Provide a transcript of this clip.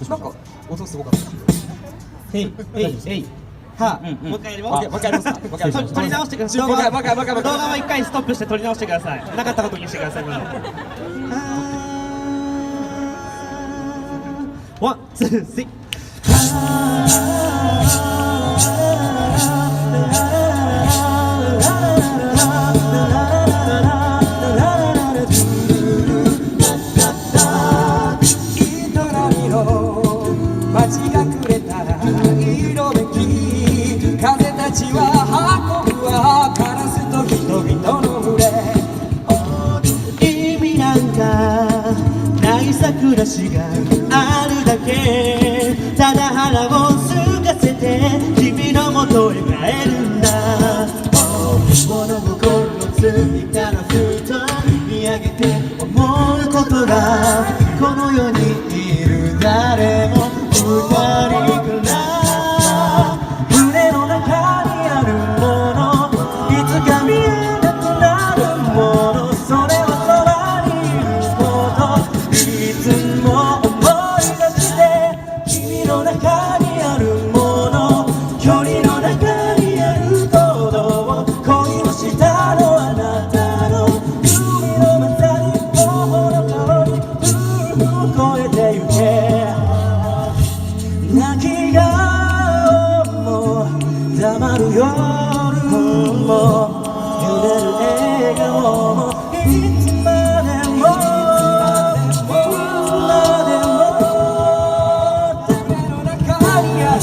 なんか音すごかった。へいへいはあ、もう一回やります。もう一回やりますか。撮り直してください。動画は一回ストップして撮り直してください。なかったことにしてください。ワン、ツー、スリー。街がくれたら色めき風たちは運ぶわカラスと人々の群れ意味なんかないさ暮らしがあるだけただ腹を空かせて君のもとへ帰るんだ物心ついたらふと見上げて思うことがこの世にいる誰も二人くらい船の中にあるものいつか見えなくなるものそれはそばにいることいつも思い出して君の中にあるもの距離の中にある行動恋をしたのあなたの海のまたに頬の香り越えてゆけ泣き顔も黙る夜も揺れる笑顔もいつまでも夢の中にある